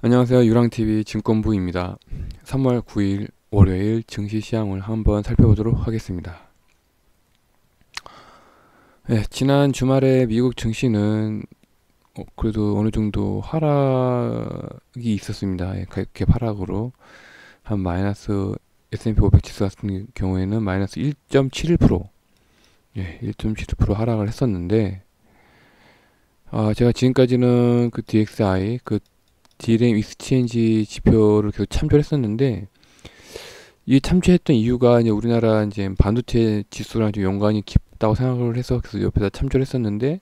안녕하세요. 유랑TV 증권부입니다. 3월 9일 월요일 증시 시황을 한번 살펴보도록 하겠습니다. 네, 지난 주말에 미국 증시는 그래도 어느 정도 하락이 있었습니다. 갭 하락으로 한 마이너스 S&P 500 지수 같은 경우에는 마이너스 1.71% 1.71% 하락을 했었는데, 제가 지금까지는 그 DXY 디램 익스체인지 지표를 계속 참조를 했었는데, 이 참조했던 이유가 이제 우리나라 이제 반도체 지수랑 좀 연관이 깊다고 생각을 해서 계속 옆에다 참조를 했었는데,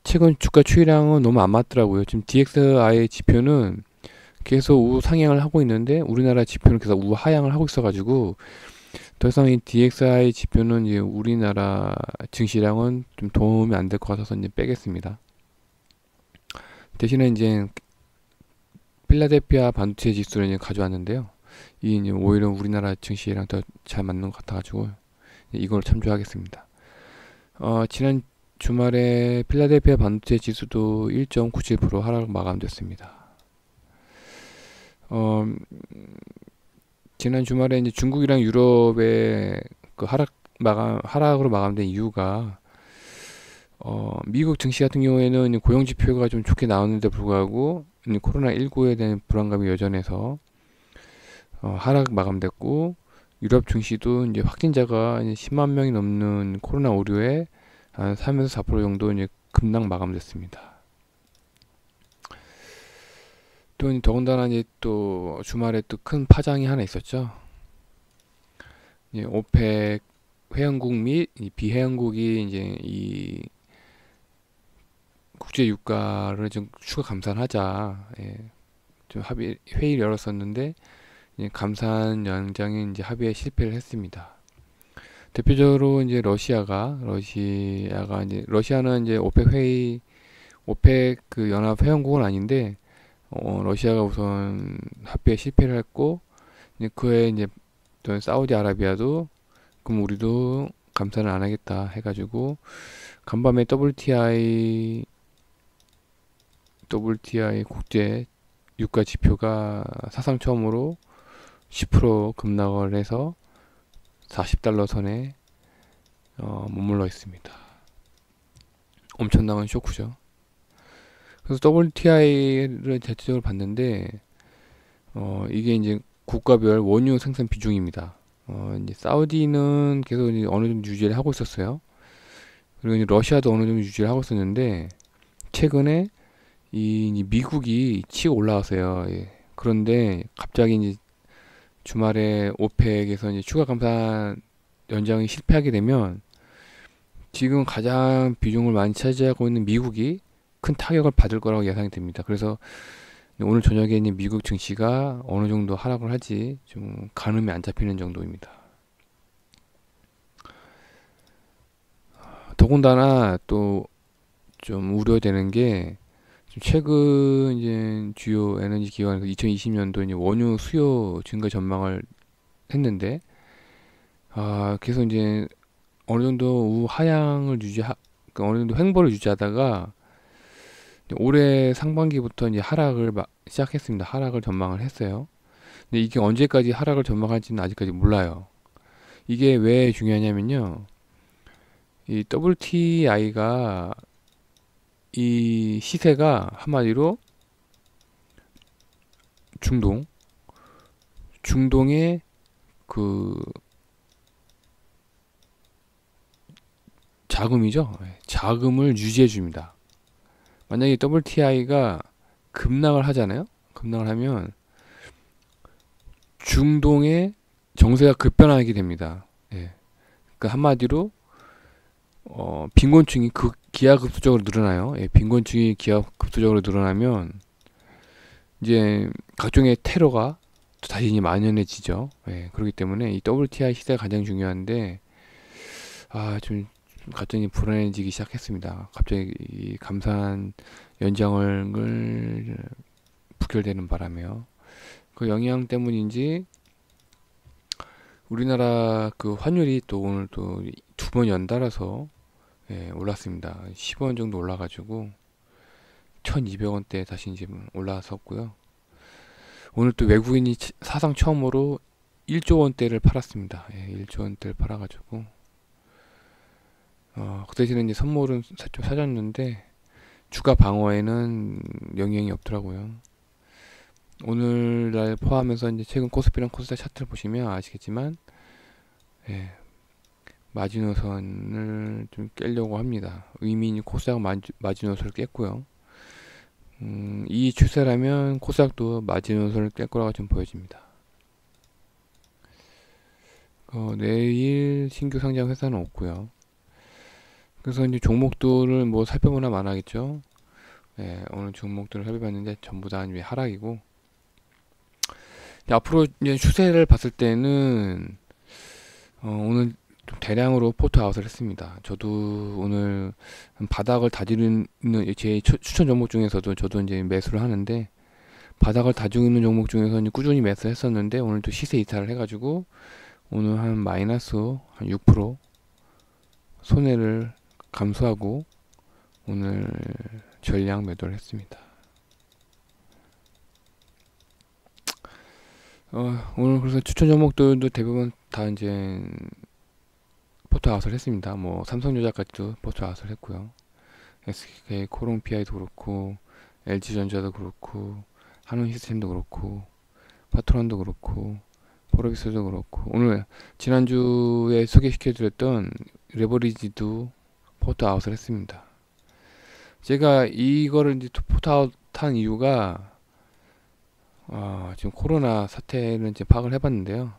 최근 주가 추이랑은 너무 안 맞더라고요. 지금 DXY 지표는 계속 우상향을 하고 있는데 우리나라 지표는 계속 우하향을 하고 있어가지고 더 이상 이 DXY 지표는 이제 우리나라 증시랑은 좀 도움이 안 될 것 같아서 이제 빼겠습니다. 대신에 이제 필라델피아 반도체 지수를 이제 가져왔는데요. 이 이제 오히려 우리나라 증시랑 더 잘 맞는 것 같아가지고 이걸 참조하겠습니다. 지난 주말에 필라델피아 반도체 지수도 1.97% 하락 마감됐습니다. 지난 주말에 이제 중국이랑 유럽의 그 하락으로 마감된 이유가, 미국 증시 같은 경우에는 고용 지표가 좀 좋게 나왔는데 불구하고 코로나19에 대한 불안감이 여전해서 하락 마감됐고, 유럽 증시도 이제 확진자가 이제 10만 명이 넘는 코로나 오류에 한 3에서 4% 정도 이제 급락 마감됐습니다. 또 더군다나 이제 또 주말에 또 큰 파장이 하나 있었죠. 오펙 회원국 및 이 비회원국이 이제 이 국제 유가를 좀 추가 감산하자, 좀 회의를 열었었는데, 감산 연장에 이제 합의에 실패를 했습니다. 대표적으로 이제 러시아는 이제 오펙 그 연합 회원국은 아닌데, 러시아가 우선 합의에 실패를 했고, 이제 그에 이제 또 사우디아라비아도 그럼 우리도 감산을 안 하겠다 해가지고 간밤에 WTI 국제 유가 지표가 사상 처음으로 10% 급락을 해서 40달러 선에 머물러 있습니다. 엄청난 쇼크죠. 그래서 WTI를 대체적으로 봤는데, 이게 이제 국가별 원유 생산 비중입니다. 이제 사우디는 계속 이제 어느 정도 유지를 하고 있었어요. 그리고 이제 러시아도 어느 정도 유지를 하고 있었는데, 최근에 이 미국이 치고 올라왔어요. 그런데 갑자기 이제 주말에 오펙에서 이제 추가 감산 연장이 실패하게 되면 지금 가장 비중을 많이 차지하고 있는 미국이 큰 타격을 받을 거라고 예상이 됩니다. 그래서 오늘 저녁에 있는 미국 증시가 어느 정도 하락을 할지 좀 가늠이 안 잡히는 정도입니다. 더군다나 또 좀 우려되는 게, 최근 이제 주요 에너지 기관에서 2020년도 이제 원유 수요 증가 전망을 했는데, 계속 이제 어느 정도 우하향을 어느 정도 횡보를 유지하다가 올해 상반기부터 이제 하락을 시작했습니다. 하락을 전망을 했어요. 근데 이게 언제까지 하락을 전망할지는 아직까지 몰라요. 이게 왜 중요하냐면요. 이 WTI가 이 시세가 한마디로 중동의 그 자금이죠. 자금을 유지해 줍니다. 만약에 WTI가 급락을 하잖아요. 급락을 하면 중동의 정세가 급변하게 됩니다. 그러니까 한마디로 빈곤층이 기하급수적으로 늘어나요. 빈곤층이 기하급수적으로 늘어나면 이제 각종의 테러가 또 다시 이제 만연해지죠. 그렇기 때문에 이 WTI 시세가 가장 중요한데, 좀 갑자기 불안해지기 시작했습니다. 갑자기 이 감산 연장을 부결되는 바람에요. 그 영향 때문인지 우리나라 그 환율이 또 오늘 또 두 번 연달아서 올랐습니다. 10원 정도 올라가지고 1200원대 다시 이제 올라섰고요. 오늘 또 외국인이 사상 처음으로 1조 원대를 팔았습니다. 예, 1조 원대를 팔아가지고 그 대신에 이제 선물은 좀 사줬는데 주가 방어에는 영향이 없더라고요. 오늘날 포함해서 이제 최근 코스피랑 코스닥 차트를 보시면 아시겠지만 예, 마지노선을 좀 깨려고 합니다. 의미 있는 코스닥 마지노선을 깼고요. 이 추세라면 코스닥도 마지노선을 깰 거라고 좀 보여집니다. 내일 신규 상장 회사는 없고요. 그래서 이제 종목들을 뭐 살펴보나 마나겠죠. 예, 오늘 종목들을 살펴봤는데 전부 다 이제 하락이고, 앞으로 이제 추세를 봤을 때는 오늘 좀 대량으로 포트 아웃을 했습니다. 저도 오늘 바닥을 다지는 제 추천 종목 중에서도 저도 이제 매수를 하는데, 바닥을 다지고 있는 종목 중에서 이제 꾸준히 매수를 했었는데 오늘 또 시세 이탈을 해가지고 오늘 한 마이너스 한 6% 손해를 감수하고 오늘 전량 매도를 했습니다. 오늘 그래서 추천 종목들도 대부분 다 이제 포트 아웃을 했습니다. 뭐 삼성전자까지도 포트 아웃을 했고요. SK 코롱PI도 그렇고 LG전자도 그렇고 한원시스템도 그렇고 파트론도 그렇고 포로비스도 그렇고 오늘 지난주에 소개시켜드렸던 레버리지도 포트 아웃을 했습니다. 제가 이거를 이제 포트 아웃한 이유가 지금 코로나 사태를 이제 파악을 해봤는데요.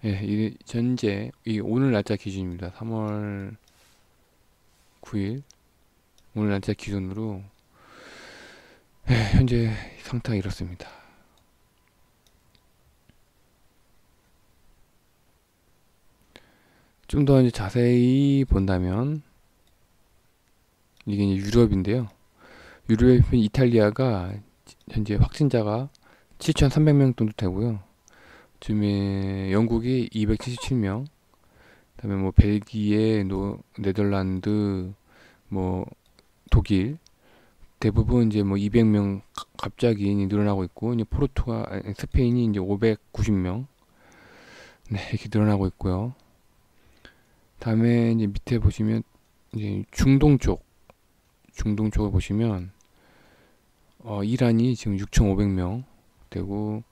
예, 현재 오늘 날짜 기준입니다. 3월 9일 오늘 날짜 기준으로 현재 상태가 이렇습니다. 좀 더 이제 자세히 본다면 이게 이제 유럽인데요. 유럽의 이탈리아가 현재 확진자가 7,300명 정도 되고요. 지금 영국이 277명, 그다음에 뭐 벨기에, 네덜란드, 뭐 독일 대부분 이제 뭐 200명 갑자기 늘어나고 있고, 이제 스페인이 이제 590명, 네, 이렇게 늘어나고 있고요. 다음에 이제 밑에 보시면 이제 중동 쪽을 보시면 이란이 지금 6,500명 되고,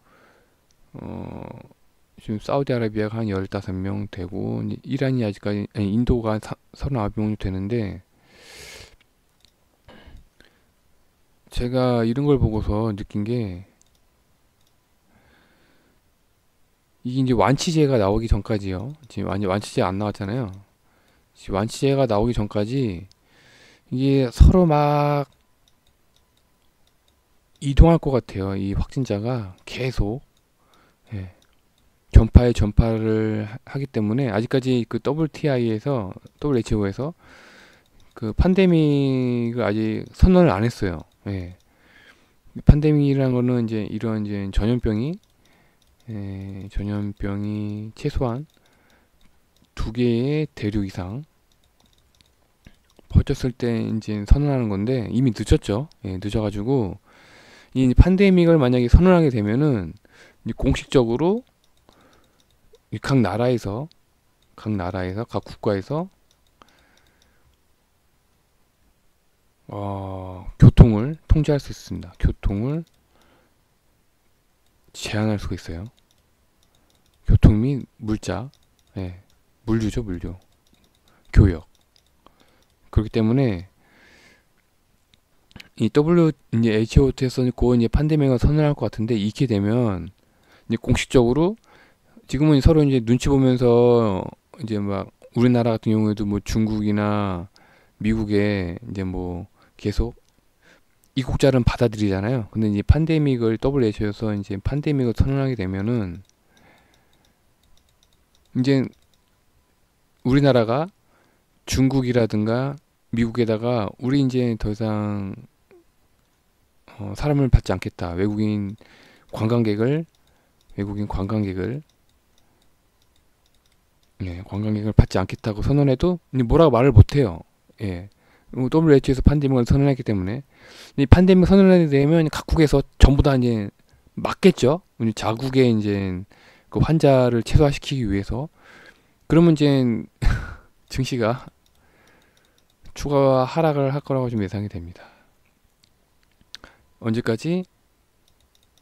지금 사우디아라비아가 한 15명 되고, 이란이 아직까지, 인도가 한 39명 정도 되는데, 제가 이런 걸 보고서 느낀 게, 이게 이제 완치제가 나오기 전까지요. 지금 완치제 안 나왔잖아요. 지금 완치제가 나오기 전까지, 이게 서로 막 이동할 것 같아요. 이 확진자가 계속. 예. 전파를 하기 때문에 아직까지 그 WHO에서 그 팬데믹을 아직 선언을 안 했어요. 예. 팬데믹이라는 거는 이제 이런 이제 전염병이 최소한 2개의 대륙 이상 퍼졌을 때 이제 선언하는 건데 이미 늦었죠. 예, 늦어가지고 이 팬데믹을 만약에 선언하게 되면은 이제 공식적으로 각 나라에서 각 국가에서 교통을 통제할 수 있습니다. 교통을 제한할 수가 있어요. 교통 및 물자, 예, 물류죠, 물류, 교역. 그렇기 때문에 이 이제 HOT에서 이제 팬데믹을 선언할 것 같은데, 이렇게 되면 이제 공식적으로 지금은 서로 이제 눈치 보면서 이제 막 우리나라 같은 경우에도 뭐 중국이나 미국에 이제 뭐 계속 입국자는 받아들이잖아요. 근데 이제 WHO에서 이제 팬데믹을 선언하게 되면은 이제 우리나라가 중국이라든가 미국에다가 우리 이제 더 이상 사람을 받지 않겠다. 외국인 관광객을 관광객을 받지 않겠다고 선언해도 뭐라고 말을 못해요. 예. WHO에서 팬데믹을 선언했기 때문에 이 팬데믹 선언이 되면 각국에서 전부 다 이제 맞겠죠. 자국의 이제 그 환자를 최소화시키기 위해서. 그러면 이제 증시가 추가 하락을 할 거라고 좀 예상이 됩니다. 언제까지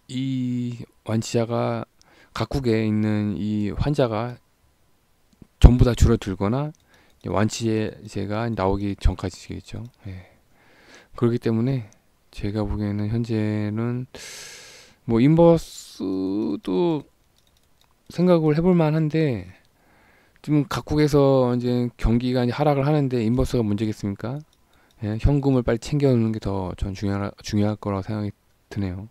이 완치자가 각국에 있는 이 환자가 전부 다 줄어들거나 완치제가 나오기 전까지겠죠. 예. 그렇기 때문에 제가 보기에는 현재는 뭐 인버스도 생각을 해볼 만한데 지금 각국에서 이제 경기가 이제 하락을 하는데 인버스가 문제겠습니까? 예, 현금을 빨리 챙겨오는 게 더 전 중요할 거라고 생각이 드네요.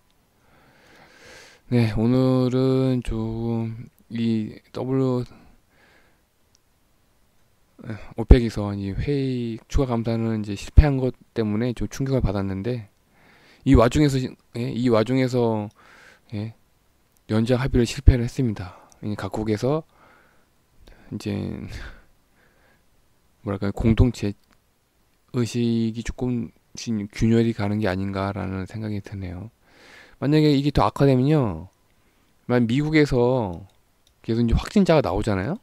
네, 오늘은 좀 이 오펙에서 이 회의 추가 감사는 이제 실패한 것 때문에 좀 충격을 받았는데 이 와중에서 예, 연장 합의를 실패를 했습니다. 각국에서 이제 뭐랄까 공동체 의식이 조금 균열이 가는 게 아닌가라는 생각이 드네요. 만약에 이게 더 악화되면요, 만약 미국에서 계속 이제 확진자가 나오잖아요.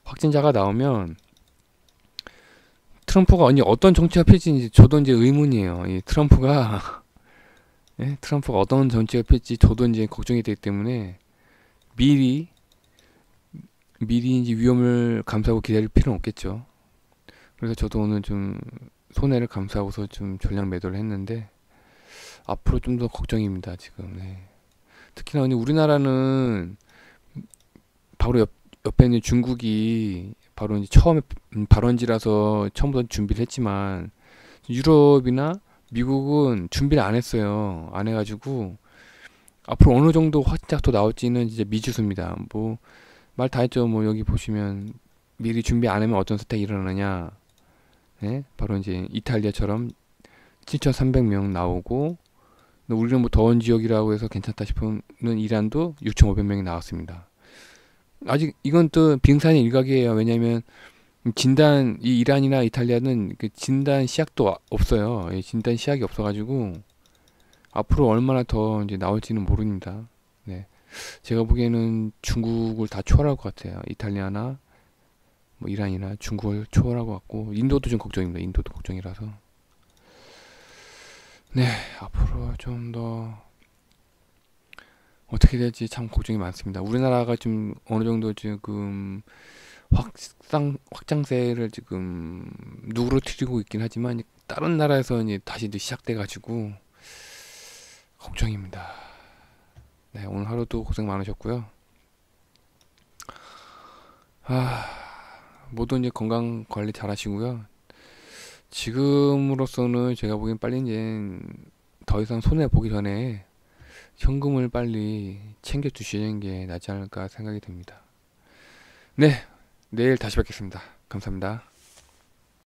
확진자가 나오면 트럼프가 언제 어떤 정치가 펼칠지 저도 이제 의문이에요. 이 트럼프가 예? 트럼프가 어떤 정치가 펼칠지 저도 이제 걱정이 되기 때문에 미리 이제 위험을 감수하고 기다릴 필요는 없겠죠. 그래서 저도 오늘 좀 손해를 감수하고서 좀 전량 매도를 했는데 앞으로 좀 더 걱정입니다 지금. 네. 특히나 우리나라는 바로 옆에 있는 중국이 바로 이제 처음에 발원지라서 처음부터 준비를 했지만 유럽이나 미국은 준비를 안 했어요. 안 해가지고 앞으로 어느 정도 확진자 더 나올지는 이제 미지수입니다. 뭐 말 다 했죠. 뭐 여기 보시면 미리 준비 안 하면 어떤 사태가 일어나냐. 네? 바로 이제 이탈리아처럼 7,300명 나오고 우리는 뭐 더운 지역이라고 해서 괜찮다 싶으면 이란도 6,500명이 나왔습니다. 아직 이건 또 빙산의 일각이에요. 왜냐하면 이 이란이나 이탈리아는 그 진단 시약도 없어요. 진단 시약이 없어가지고 앞으로 얼마나 더 이제 나올지는 모릅니다. 네. 제가 보기에는 중국을 다 초월할 것 같아요. 이탈리아나 뭐 이란이나 중국을 초월할 것 같고 인도도 좀 걱정입니다. 인도도 걱정이라서. 네, 앞으로 좀 더 어떻게 될지 참 걱정이 많습니다. 우리나라가 좀 어느 정도 지금 확장세를 지금 누그러뜨리고 있긴 하지만 다른 나라에서 이제 다시 시작돼가지고 걱정입니다. 네, 오늘 하루도 고생 많으셨고요. 모두 이제 건강 관리 잘 하시고요. 지금으로서는 제가 보기엔 빨리 이제 더 이상 손해 보기 전에 현금을 빨리 챙겨 두시는 게 낫지 않을까 생각이 듭니다. 네, 내일 다시 뵙겠습니다. 감사합니다.